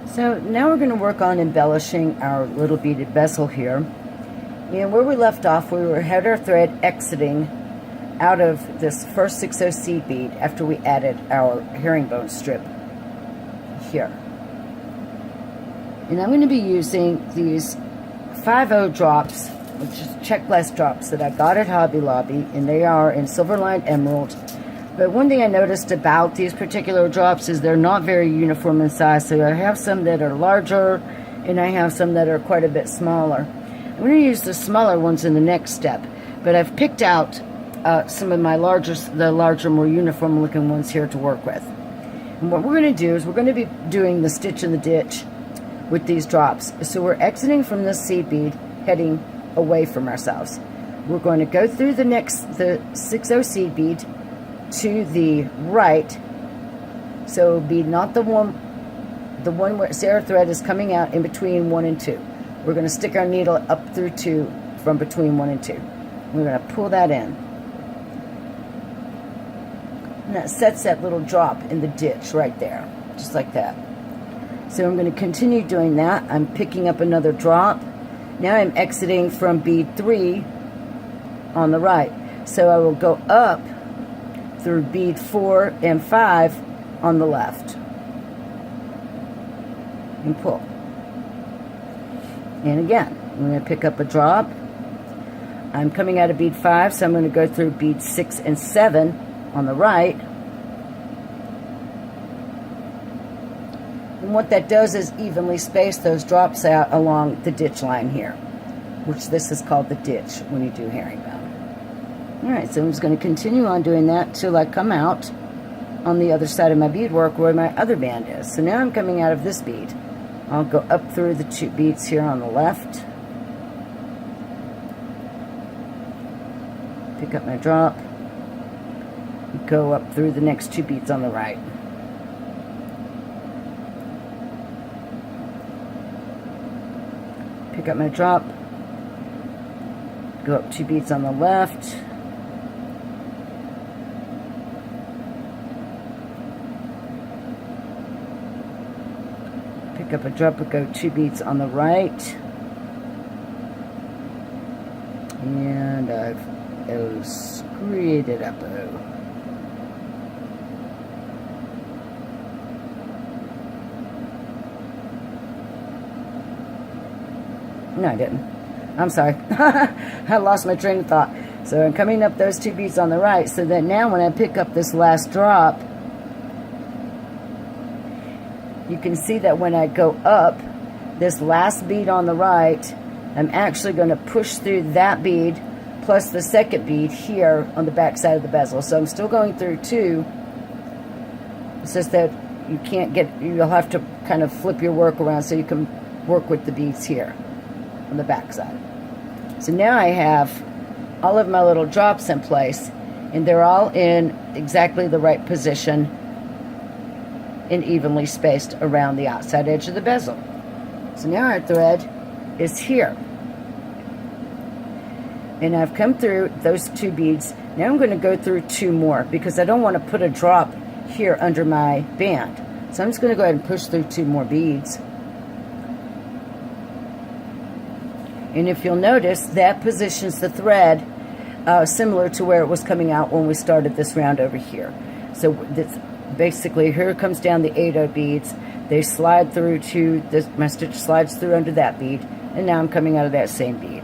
So now we're going to work on embellishing our little beaded bezel here. And where we left off, we had our thread exiting out of this first 60 seed bead after we added our herringbone strip here. And I'm going to be using these 5/0 drops, which is checklist drops that I got at Hobby Lobby, and they are in Silver Lined Emerald. But one thing I noticed about these particular drops is they're not very uniform in size. So I have some that are larger, and I have some that are quite a bit smaller. I'm going to use the smaller ones in the next step, but I've picked out some of my larger, more uniform looking ones here to work with. And what we're going to do is we're going to be doing the stitch in the ditch with these drops. So we're exiting from this seed bead, heading away from ourselves. We're going to go through the 60 seed bead to the right, so it'll be not the one where Sarah thread is coming out in between 1 and 2. We're going to stick our needle up through 2 from between 1 and 2. We're going to pull that in, and that sets that little drop in the ditch right there, just like that. So I'm going to continue doing that. I'm picking up another drop. Now I'm exiting from bead 3 on the right, so I will go up through bead 4 and 5 on the left and pull. And again, I'm going to pick up a drop. I'm coming out of bead 5, so I'm going to go through bead 6 and 7 on the right. And what that does is evenly space those drops out along the ditch line here, which this is called the ditch when you do herringbone. Alright, so I'm just going to continue on doing that till I come out on the other side of my beadwork where my other band is. So now I'm coming out of this bead. I'll go up through the 2 beads here on the left. Pick up my drop. Go up through the next 2 beads on the right. Pick up my drop. Go up 2 beads on the left. Pick up a drop and go 2 beads on the right. And I've screwed it up. No, I didn't. I'm sorry. I lost my train of thought. So I'm coming up those 2 beads on the right, so that now when I pick up this last drop, you can see that when I go up this last bead on the right, I'm actually going to push through that bead plus the second bead here on the back side of the bezel. So I'm still going through 2. It's just that you can't get, you'll have to kind of flip your work around so you can work with the beads here on the back side. So now I have all of my little drops in place, and they're all in exactly the right position and evenly spaced around the outside edge of the bezel. So now our thread is here. And I've come through those 2 beads. Now I'm going to go through 2 more because I don't want to put a drop here under my band. So I'm just going to go ahead and push through 2 more beads. And if you'll notice, that positions the thread similar to where it was coming out when we started this round over here. So this, basically, here it comes down the 8/0 beads. They slide through to this, my stitch slides through under that bead, and now I'm coming out of that same bead.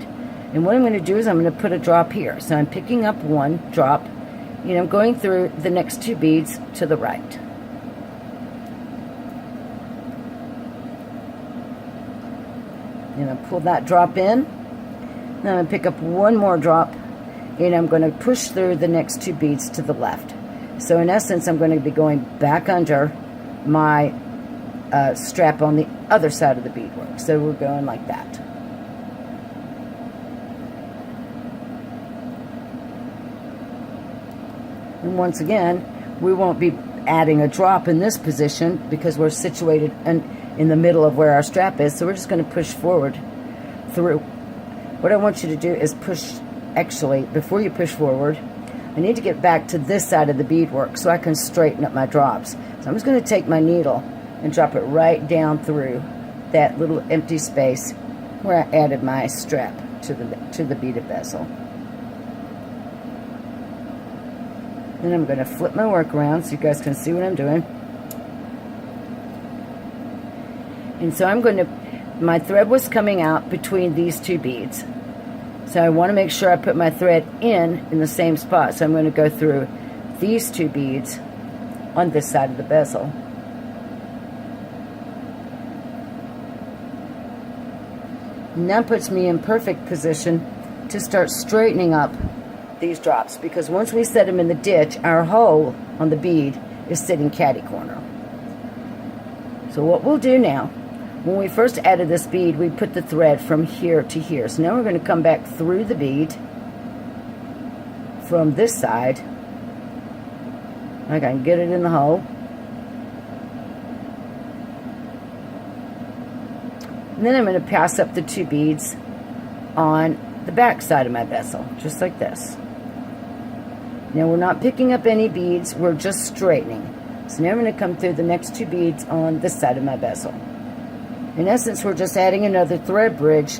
And what I'm going to do is I'm going to put a drop here. So I'm picking up 1 drop, and I'm going through the next 2 beads to the right. And I'll pull that drop in. Then I'm going to pick up 1 more drop, and I'm going to push through the next 2 beads to the left. So in essence, I'm going to be going back under my strap on the other side of the beadwork. So we're going like that. And once again, we won't be adding a drop in this position because we're situated in the middle of where our strap is. So we're just going to push forward through. What I want you to do is push, actually, before you push forward, I need to get back to this side of the beadwork so I can straighten up my drops. So I'm just going to take my needle and drop it right down through that little empty space where I added my strap to the beaded bezel. Then I'm going to flip my work around so you guys can see what I'm doing. And so I'm going to, my thread was coming out between these two beads. So I want to make sure I put my thread in the same spot. So I'm going to go through these two beads on this side of the bezel. And that puts me in perfect position to start straightening up these drops, because once we set them in the ditch, our hole on the bead is sitting catty corner. So what we'll do now, when we first added this bead, we put the thread from here to here. So now we're going to come back through the bead from this side. I can get it in the hole. And then I'm going to pass up the two beads on the back side of my bezel, just like this. Now we're not picking up any beads, we're just straightening. So now I'm going to come through the next two beads on this side of my bezel. In essence, we're just adding another thread bridge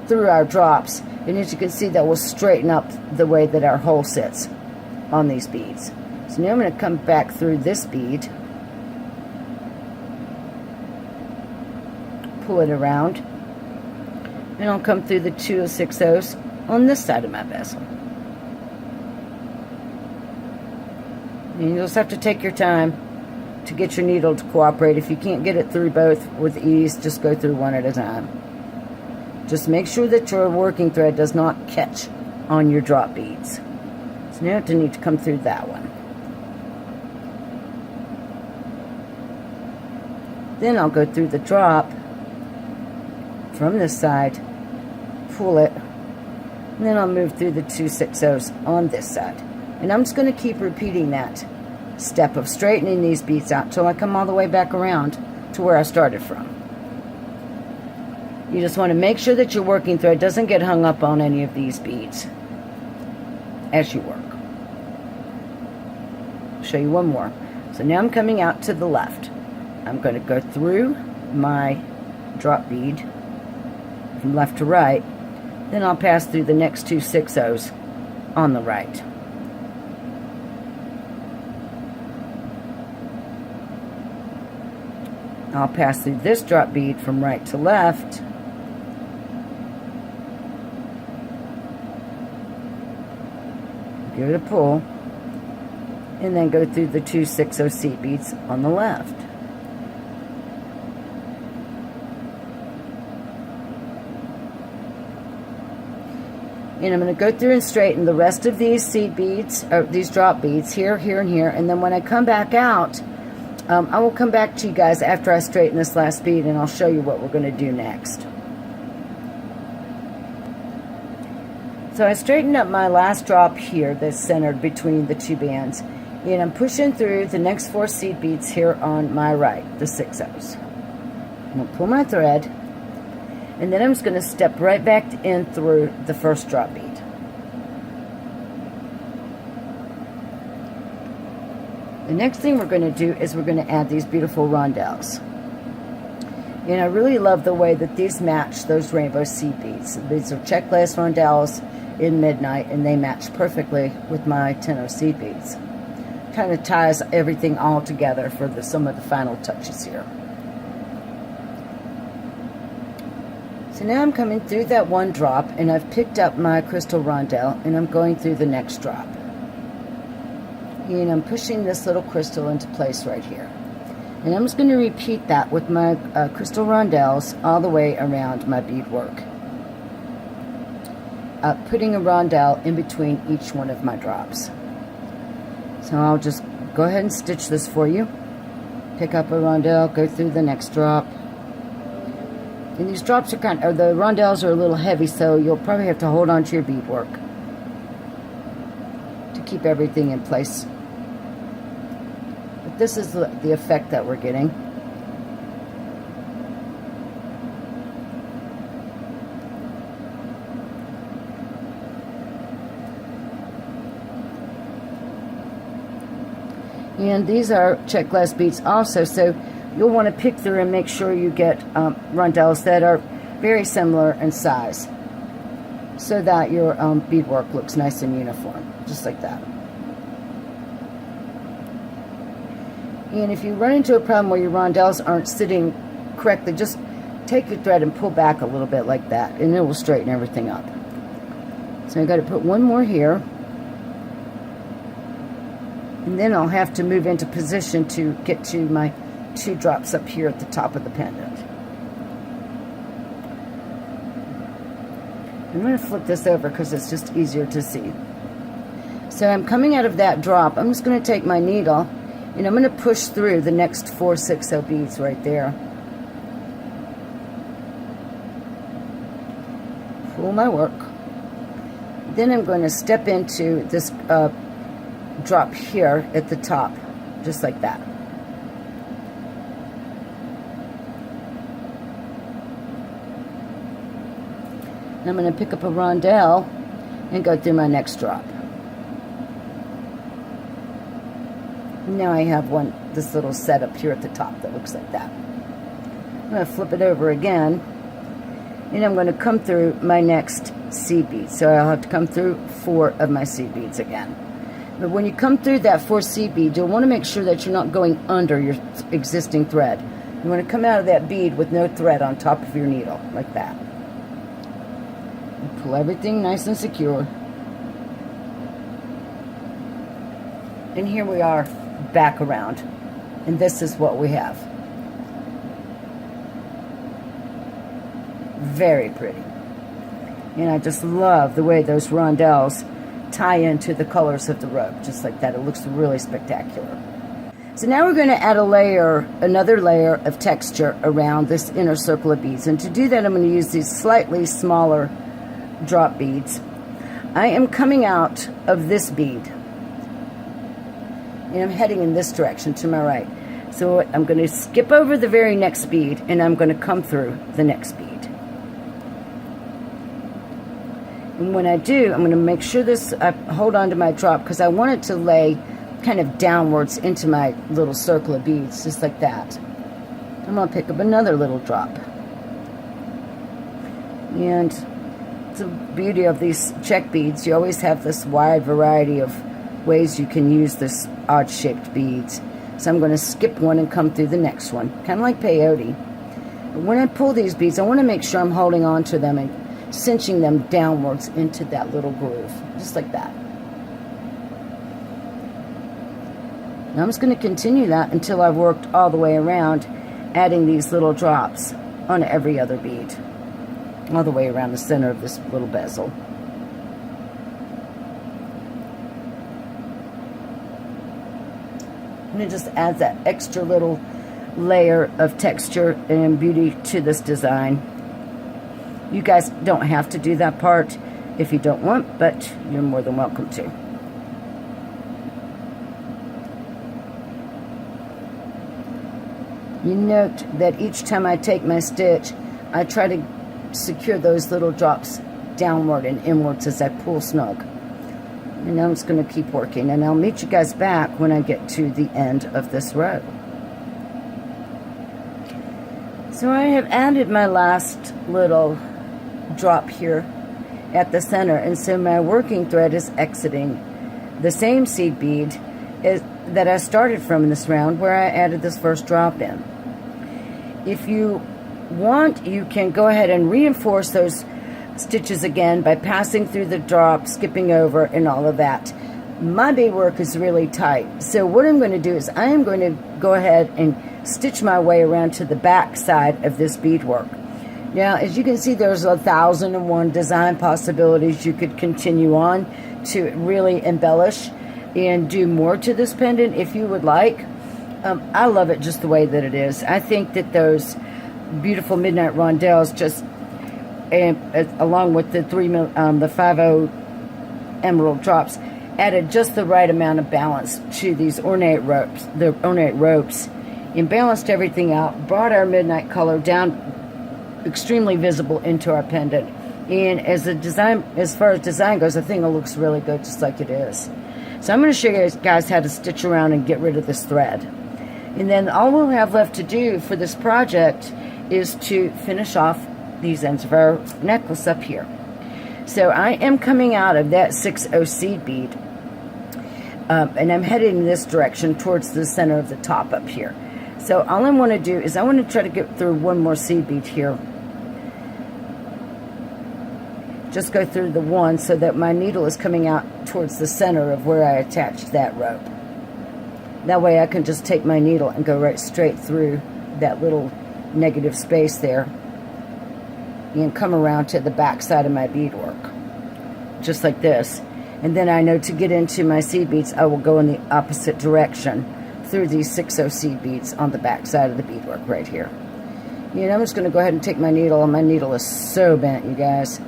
through our drops, and as you can see, that will straighten up the way that our hole sits on these beads. So now I'm going to come back through this bead, pull it around, and I'll come through the 2 6/0s on this side of my bezel. And you'll just have to take your time to get your needle to cooperate. If you can't get it through both with ease, just go through one at a time. Just make sure that your working thread does not catch on your drop beads. So now I need to come through that one. Then I'll go through the drop from this side, pull it, and then I'll move through the 2 6/0s on this side. And I'm just going to keep repeating that step of straightening these beads out till I come all the way back around to where I started from. You just want to make sure that your working thread doesn't get hung up on any of these beads as you work. I'll show you one more. So now I'm coming out to the left. I'm going to go through my drop bead from left to right, then I'll pass through the next 2 6/0s on the right. I'll pass through this drop bead from right to left, give it a pull, and then go through the 2 6/0 seat beads on the left. And I'm going to go through and straighten the rest of these seed beads, or these drop beads, here, here, and here. And then when I come back out, I will come back to you guys after I straighten this last bead, and I'll show you what we're going to do next. So I straightened up my last drop here that's centered between the two bands. And I'm pushing through the next 4 seed beads here on my right, the 6/0s. I'm going to pull my thread. And then I'm just going to step right back in through the first drop bead. The next thing we're going to do is we're going to add these beautiful rondelles. And I really love the way that these match those rainbow seed beads. These are check glass rondelles in Midnight, and they match perfectly with my 10 seed beads. Kind of ties everything all together for some of the final touches here. So now I'm coming through that one drop, and I've picked up my crystal rondelle, and I'm going through the next drop. And I'm pushing this little crystal into place right here. And I'm just going to repeat that with my crystal rondelles all the way around my beadwork. Putting a rondelle in between each one of my drops. So I'll just go ahead and stitch this for you. Pick up a rondelle, go through the next drop. And these drops are the rondelles are a little heavy, so you'll probably have to hold on to your beadwork to keep everything in place. But this is the effect that we're getting. And these are check glass beads also, so you'll want to pick through and make sure you get rondelles that are very similar in size, so that your beadwork looks nice and uniform, just like that. And if you run into a problem where your rondelles aren't sitting correctly, just take your thread and pull back a little bit like that, and it will straighten everything up. So I got to put one more here, and then I'll have to move into position to get to my 2 drops up here at the top of the pendant. I'm going to flip this over because it's just easier to see. So I'm coming out of that drop. I'm just going to take my needle and I'm going to push through the next 4/6 beads right there. Pull my work. Then I'm going to step into this drop here at the top, just like that. And I'm going to pick up a rondelle and go through my next drop. Now I have this little setup here at the top that looks like that. I'm going to flip it over again, and I'm going to come through my next seed bead. So I'll have to come through 4 of my seed beads again. But when you come through that 4 seed bead, you'll want to make sure that you're not going under your existing thread. You want to come out of that bead with no thread on top of your needle, like that. And pull everything nice and secure. And here we are back around. And this is what we have. Very pretty. And I just love the way those rondelles tie into the colors of the robe, just like that. It looks really spectacular. So now we're going to add another layer of texture around this inner circle of beads. And to do that, I'm going to use these slightly smaller drop beads. I am coming out of this bead, and I'm heading in this direction to my right. So I'm going to skip over the very next bead, and I'm going to come through the next bead. And when I do, I'm going to make sure I hold on to my drop, because I want it to lay kind of downwards into my little circle of beads, just like that. I'm going to pick up another little drop. And the beauty of these check beads, you always have this wide variety of ways you can use this odd-shaped beads. So I'm going to skip one and come through the next one, kind of like peyote. But when I pull these beads, I want to make sure I'm holding on to them and cinching them downwards into that little groove, just like that. Now I'm just going to continue that until I've worked all the way around, adding these little drops on every other bead, all the way around the center of this little bezel. And it just adds that extra little layer of texture and beauty to this design. You guys don't have to do that part if you don't want, but you're more than welcome to. You note that each time I take my stitch, I try to secure those little drops downward and inwards as I pull snug. And I'm just going to keep working, and I'll meet you guys back when I get to the end of this row. So I have added my last little drop here at the center, and so my working thread is exiting the same seed bead that I started from in this round, where I added this first drop in. If you want, you can go ahead and reinforce those stitches again by passing through the drop, skipping over, and all of that. My beadwork is really tight, so what I'm going to do is I am going to go ahead and stitch my way around to the back side of this beadwork. Now, as you can see, there's 1,001 design possibilities you could continue on to really embellish and do more to this pendant if you would like. I love it just the way that it is. I think that those beautiful midnight rondelles just, along with the 5/0 emerald drops, added just the right amount of balance to these ornate ropes, and balanced everything out, brought our midnight color down extremely visible into our pendant. And as far as design goes, I think it looks really good just like it is. So I'm going to show you guys how to stitch around and get rid of this thread. And then all we'll have left to do for this project is to finish off these ends of our necklace up here. So I am coming out of that 6/0 seed bead, and I'm heading in this direction towards the center of the top up here. So all I want to do is I want to try to get through one more seed bead here. Just go through the one so that my needle is coming out towards the center of where I attached that rope. That way I can just take my needle and go right straight through that little negative space there and come around to the back side of my beadwork, just like this. And then I know to get into my seed beads, I will go in the opposite direction through these 6/0 seed beads on the back side of the beadwork right here. And I'm just going to go ahead and take my needle, and my needle is so bent, you guys.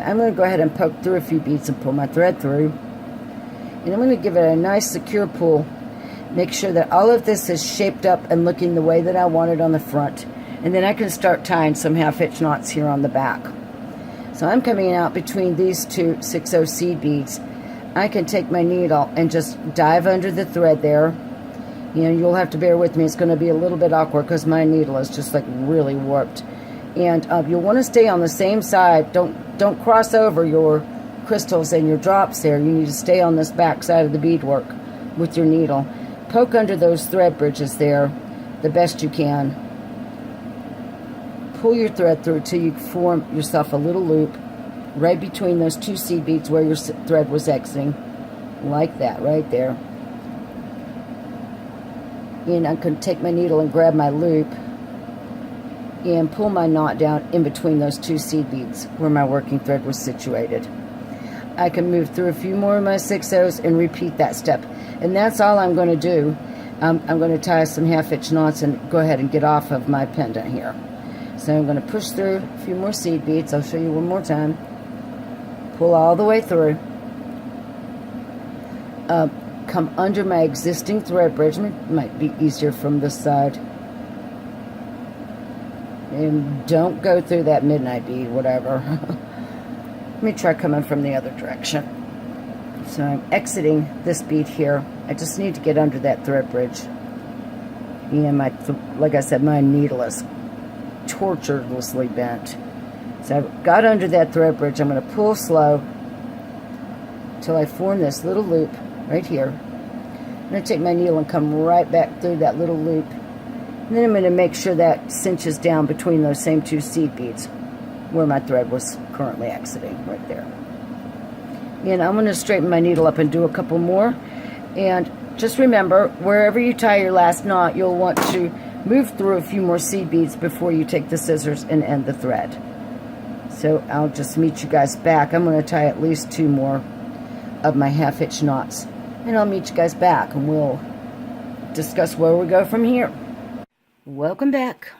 I'm going to go ahead and poke through a few beads and pull my thread through. And I'm going to give it a nice secure pull. Make sure that all of this is shaped up and looking the way that I want it on the front. And then I can start tying some half-hitch knots here on the back. So I'm coming out between these two 6/0 seed beads. I can take my needle and just dive under the thread there. You'll have to bear with me. It's going to be a little bit awkward because my needle is just like really warped. And you'll want to stay on the same side. Don't cross over your crystals and your drops there. You need to stay on this back side of the beadwork with your needle. Poke under those thread bridges there the best you can. Pull your thread through till you form yourself a little loop right between those two seed beads where your thread was exiting, like that right there. And I can take my needle and grab my loop and pull my knot down in between those two seed beads where my working thread was situated. I can move through a few more of my 6/0s and repeat that step. And that's all I'm going to do. I'm going to tie some half-hitch knots and go ahead and get off of my pendant here. So I'm going to push through a few more seed beads. I'll show you one more time. Pull all the way through. Come under my existing thread bridge. It might be easier from this side. And don't go through that midnight bead, whatever. Let me try coming from the other direction. So I'm exiting this bead here. I just need to get under that thread bridge. And like I said, my needle is torturously bent. So I've got under that thread bridge. I'm going to pull slow until I form this little loop right here. I'm going to take my needle and come right back through that little loop. And then I'm going to make sure that cinches down between those same two seed beads where my thread was currently exiting, right there. And I'm going to straighten my needle up and do a couple more. And just remember, wherever you tie your last knot, you'll want to move through a few more seed beads before you take the scissors and end the thread. So I'll just meet you guys back. I'm going to tie at least 2 more of my half-hitch knots. And I'll meet you guys back and we'll discuss where we go from here. Welcome back.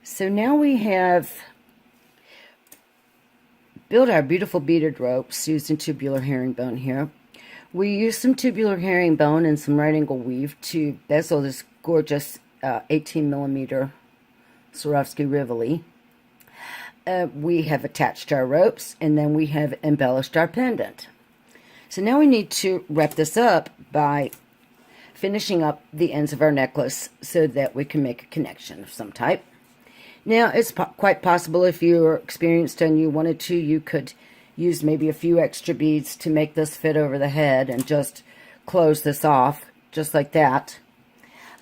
So now we have built our beautiful beaded ropes using tubular herringbone here. We used some tubular herringbone and some right angle weave to bezel this gorgeous 18mm Swarovski Rivoli. We have attached our ropes and then we have embellished our pendant. So now we need to wrap this up by finishing up the ends of our necklace so that we can make a connection of some type. Now, it's quite possible if you're experienced and you wanted to, you could use maybe a few extra beads to make this fit over the head and just close this off, just like that.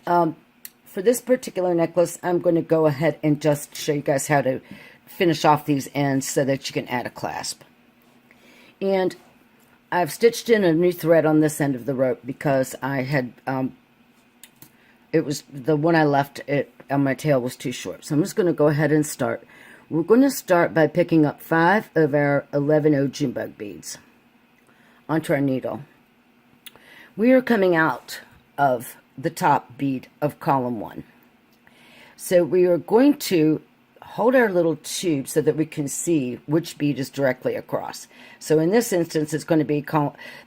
For this particular necklace, I'm going to go ahead and just show you guys how to finish off these ends so that you can add a clasp. And I've stitched in a new thread on this end of the rope because I had, it was the one I left it on my tail was too short. So I'm just going to go ahead and start. We're going to start by picking up 5 of our 11/0 June bug beads onto our needle. We are coming out of the top bead of column 1. So we are going to hold our little tube so that we can see which bead is directly across. So in this instance, it's going to be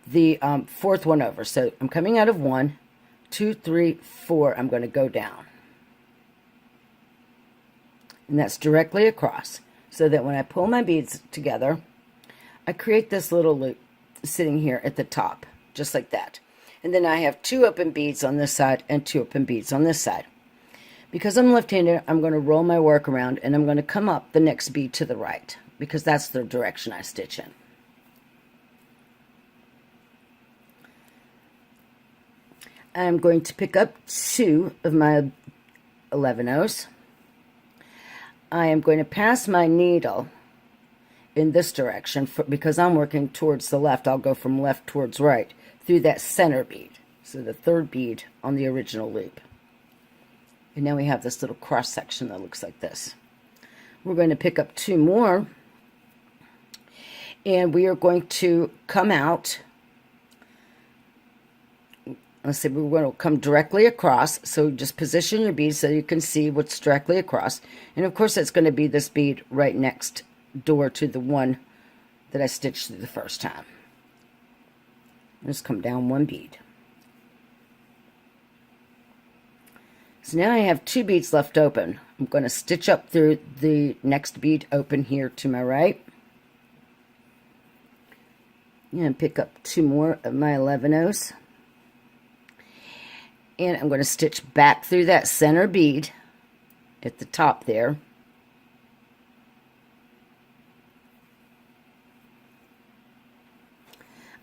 the 4th one over. So I'm coming out of 1, 2, 3, 4. I'm going to go down. And that's directly across. So that when I pull my beads together, I create this little loop sitting here at the top, just like that. And then I have 2 open beads on this side and 2 open beads on this side. Because I'm left-handed, I'm going to roll my work around and I'm going to come up the next bead to the right, because that's the direction I stitch in. I'm going to pick up 2 of my 11-ohs. I am going to pass my needle in this direction because I'm working towards the left. I'll go from left towards right through that center bead. So the 3rd bead on the original loop. And now we have this little cross section that looks like this. We're going to pick up 2 more. And we are going to come out. Let's see, we're going to come directly across. So just position your bead so you can see what's directly across. And of course it's going to be this bead right next door to the one that I stitched through the first time. Just come down 1 bead. So now I have 2 beads left open. I'm going to stitch up through the next bead open here to my right. And pick up 2 more of my 11-ohs. And I'm going to stitch back through that center bead at the top there.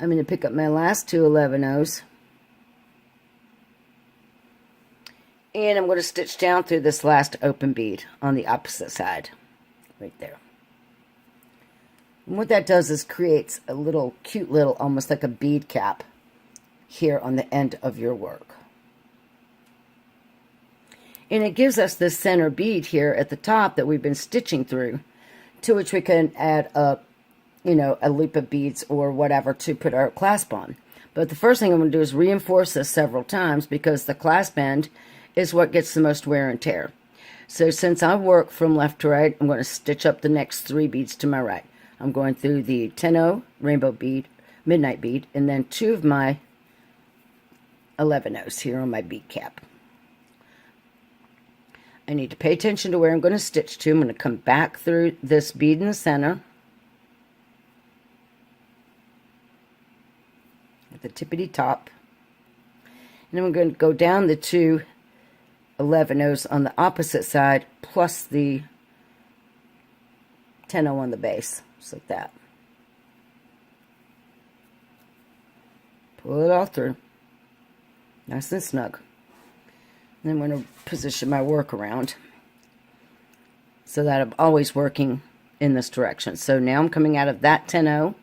I'm going to pick up my last 2 11-ohs. And I'm going to stitch down through this last open bead on the opposite side, right there. And what that does is creates a little cute little, almost like a bead cap here on the end of your work. And it gives us this center bead here at the top that we've been stitching through, to which we can add a, a loop of beads or whatever to put our clasp on. But the first thing I'm going to do is reinforce this several times, because the clasp end is what gets the most wear and tear. So since I work from left to right, I'm going to stitch up the next 3 beads to my right. I'm going through the 10-oh rainbow bead, midnight bead, and then 2 of my 11-ohs here on my bead cap. I need to pay attention to where I'm going to stitch to. I'm going to come back through this bead in the center at the tippity top, and then I'm going to go down the 2 11-ohs on the opposite side, plus the 10-oh on the base, just like that. Pull it all through, nice and snug. And I'm going to position my work around so that I'm always working in this direction. So now I'm coming out of that 10-oh.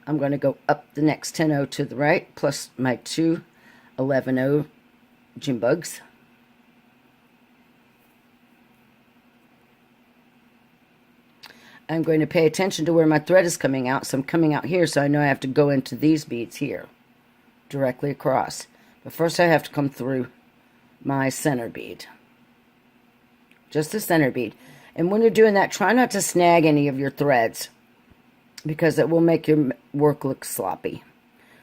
I'm going to go up the next 10-oh to the right, plus my 2 11-oh June bugs. I'm going to pay attention to where my thread is coming out. So I'm coming out here, so I know I have to go into these beads here, directly across. But first I have to come through my center bead. Just the center bead. And when you're doing that, try not to snag any of your threads, because it will make your work look sloppy.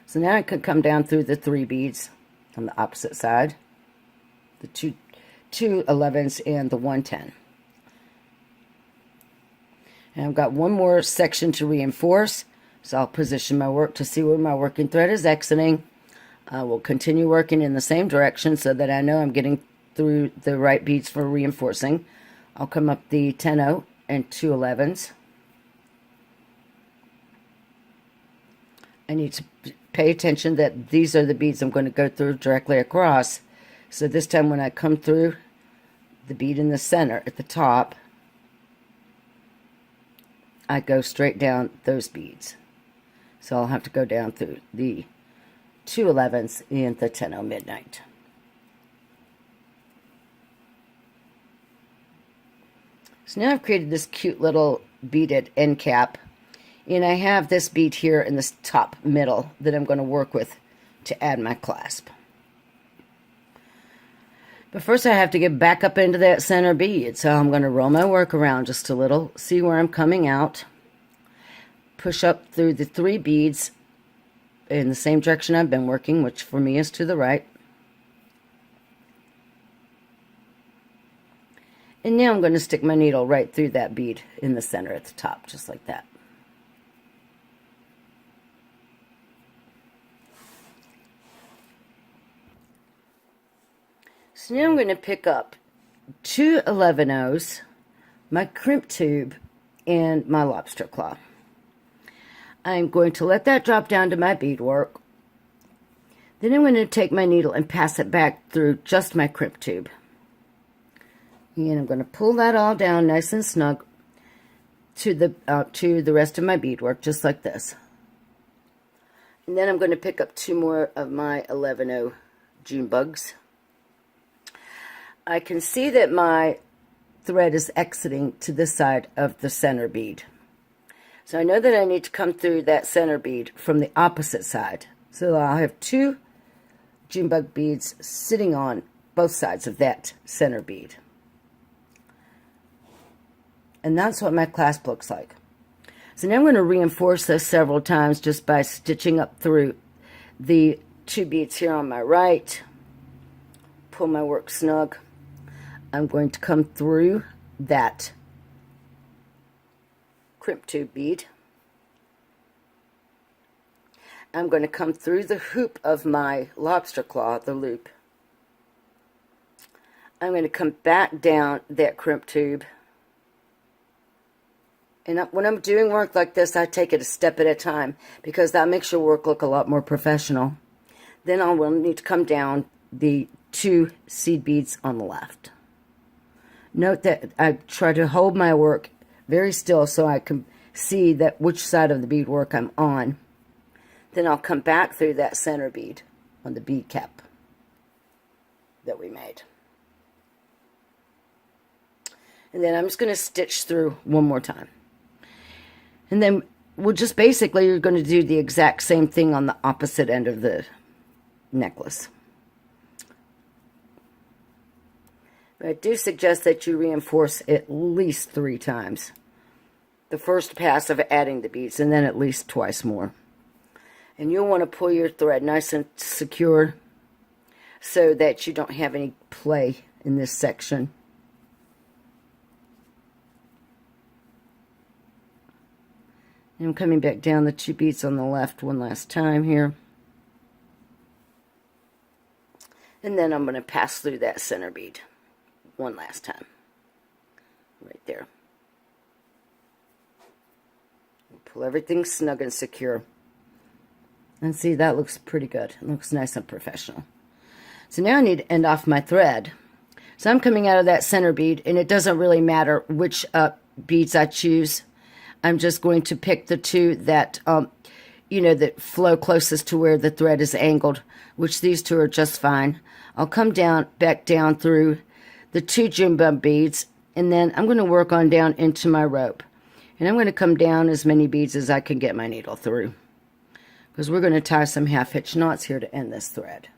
So now I can come down through the 3 beads on the opposite side. The two 11s and the 110. And I've got 1 more section to reinforce, so I'll position my work to see where my working thread is exiting. I will continue working in the same direction so that I know I'm getting through the right beads for reinforcing. I'll come up the 10-oh and 2 11s. I need to pay attention that these are the beads I'm going to go through directly across. So this time when I come through the bead in the center at the top, I go straight down those beads. So I'll have to go down through the 2 11s and the 10-oh midnight. So now I've created this cute little beaded end cap, and I have this bead here in this top middle that I'm going to work with to add my clasp. But first I have to get back up into that center bead, so I'm going to roll my work around just a little, see where I'm coming out, push up through the 3 beads in the same direction I've been working, which for me is to the right. And now I'm going to stick my needle right through that bead in the center at the top, just like that. So now I'm going to pick up 2 11/0s, my crimp tube, and my lobster claw. I'm going to let that drop down to my beadwork. Then I'm going to take my needle and pass it back through just my crimp tube. And I'm going to pull that all down nice and snug to the rest of my beadwork, just like this. And then I'm going to pick up 2 more of my 11/0 June bugs. I can see that my thread is exiting to this side of the center bead. So I know that I need to come through that center bead from the opposite side. So I'll have 2 June bug beads sitting on both sides of that center bead. And that's what my clasp looks like. So now I'm going to reinforce this several times just by stitching up through the 2 beads here on my right. Pull my work snug. I'm going to come through that crimp tube bead. I'm going to come through the hoop of my lobster claw, the loop. I'm going to come back down that crimp tube. And when I'm doing work like this, I take it a step at a time because that makes your work look a lot more professional. Then I will need to come down the 2 seed beads on the left. Note that I try to hold my work very still so I can see that which side of the beadwork I'm on. Then I'll come back through that center bead on the bead cap that we made. And then I'm just going to stitch through one more time. And then we'll just basically, you're going to do the exact same thing on the opposite end of the necklace. But I do suggest that you reinforce at least 3 times. The first pass of adding the beads, and then at least twice more. And you'll want to pull your thread nice and secure so that you don't have any play in this section. And I'm coming back down the 2 beads on the left one last time here. And then I'm going to pass through that center bead one last time. Right there. Pull everything snug and secure. And see, that looks pretty good. It looks nice and professional. So now I need to end off my thread. So I'm coming out of that center bead, and it doesn't really matter which beads I choose. I'm just going to pick the 2 that, that flow closest to where the thread is angled, which these 2 are just fine. I'll come back down through the 2 June bug beads, and then I'm going to work on down into my rope. And I'm going to come down as many beads as I can get my needle through, because we're going to tie some half-hitch knots here to end this thread.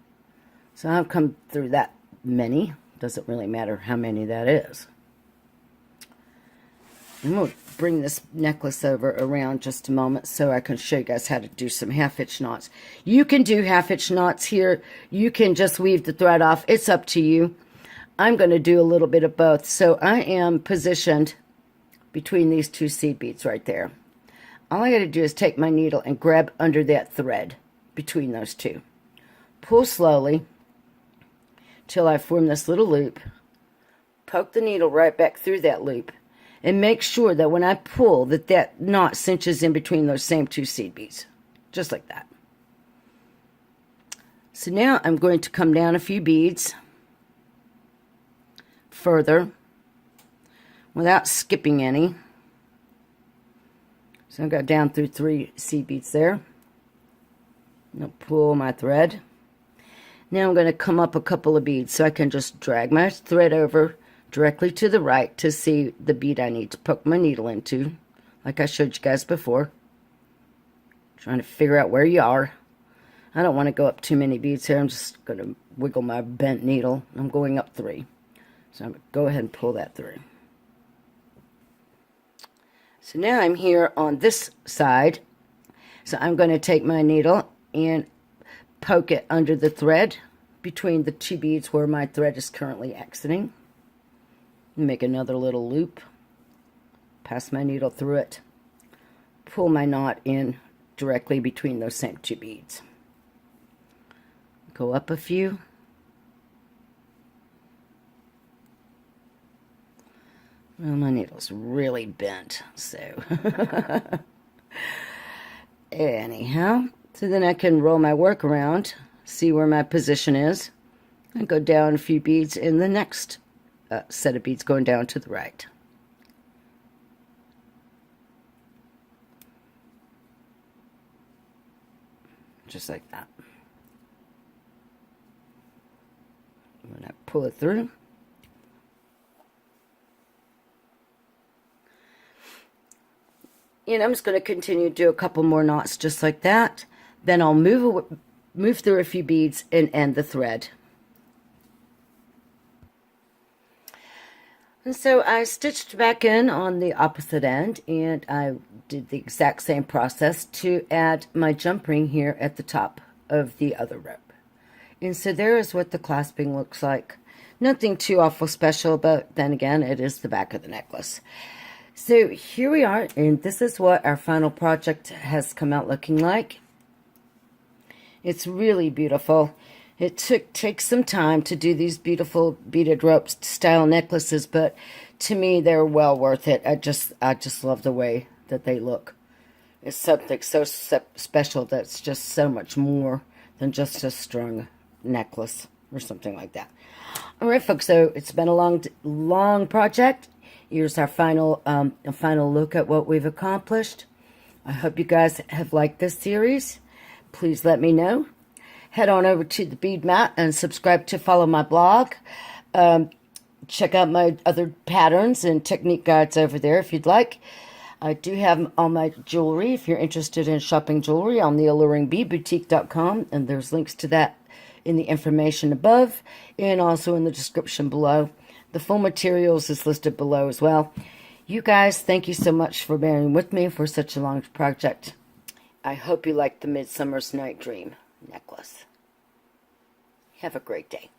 So I've come through that many. Doesn't really matter how many that is. And we'll bring this necklace over around just a moment so I can show you guys how to do some half-hitch knots. You can do half-hitch knots here. You can just weave the thread off. It's up to you. I'm going to do a little bit of both. So I am positioned between these 2 seed beads right there. All I got to do is take my needle and grab under that thread between those 2. Pull slowly till I form this little loop. Poke the needle right back through that loop. And make sure that when I pull, that knot cinches in between those same 2 seed beads. Just like that. So now I'm going to come down a few beads further without skipping any. So I've got down through 3 seed beads there. I'll pull my thread. Now I'm going to come up a couple of beads so I can just drag my thread over directly to the right to see the bead I need to poke my needle into, like I showed you guys before. Trying to figure out where you are. I don't want to go up too many beads here. I'm just going to wiggle my bent needle. I'm going up 3. So I'm going to go ahead and pull that through. So now I'm here on this side. So I'm going to take my needle and poke it under the thread between the 2 beads where my thread is currently exiting. Make another little loop, pass my needle through it, pull my knot in directly between those same 2 beads. Go up a few, Well, my needle's really bent, so. Anyhow, so then I can roll my work around, see where my position is, and go down a few beads in the next set of beads going down to the right. Just like that. When I pull it through, and I'm just going to continue to do a couple more knots just like that. Then I'll move through a few beads and end the thread. And so I stitched back in on the opposite end, and I did the exact same process to add my jump ring here at the top of the other rope. And so there is what the clasping looks like. Nothing too awful special, but then again, it is the back of the necklace. So here we are, and this is what our final project has come out looking like. It's really beautiful. It takes some time to do these beautiful beaded rope style necklaces, but to me, they're well worth it. I just love the way that they look. It's something so special that's just so much more than just a strung necklace or something like that. All right, folks, so it's been a long project. Here's our final look at what we've accomplished. I hope you guys have liked this series. Please let me know. Head on over to the Bead Mat and subscribe to follow my blog. Check out my other patterns and technique guides over there if you'd like. I do have all my jewelry if you're interested in shopping jewelry on the Alluring Boutique.com, and there's links to that in the information above and also in the description below. The full materials is listed below as well. You guys, thank you so much for bearing with me for such a long project. I hope you like the Midsummer's Night Dream necklace. Have a great day.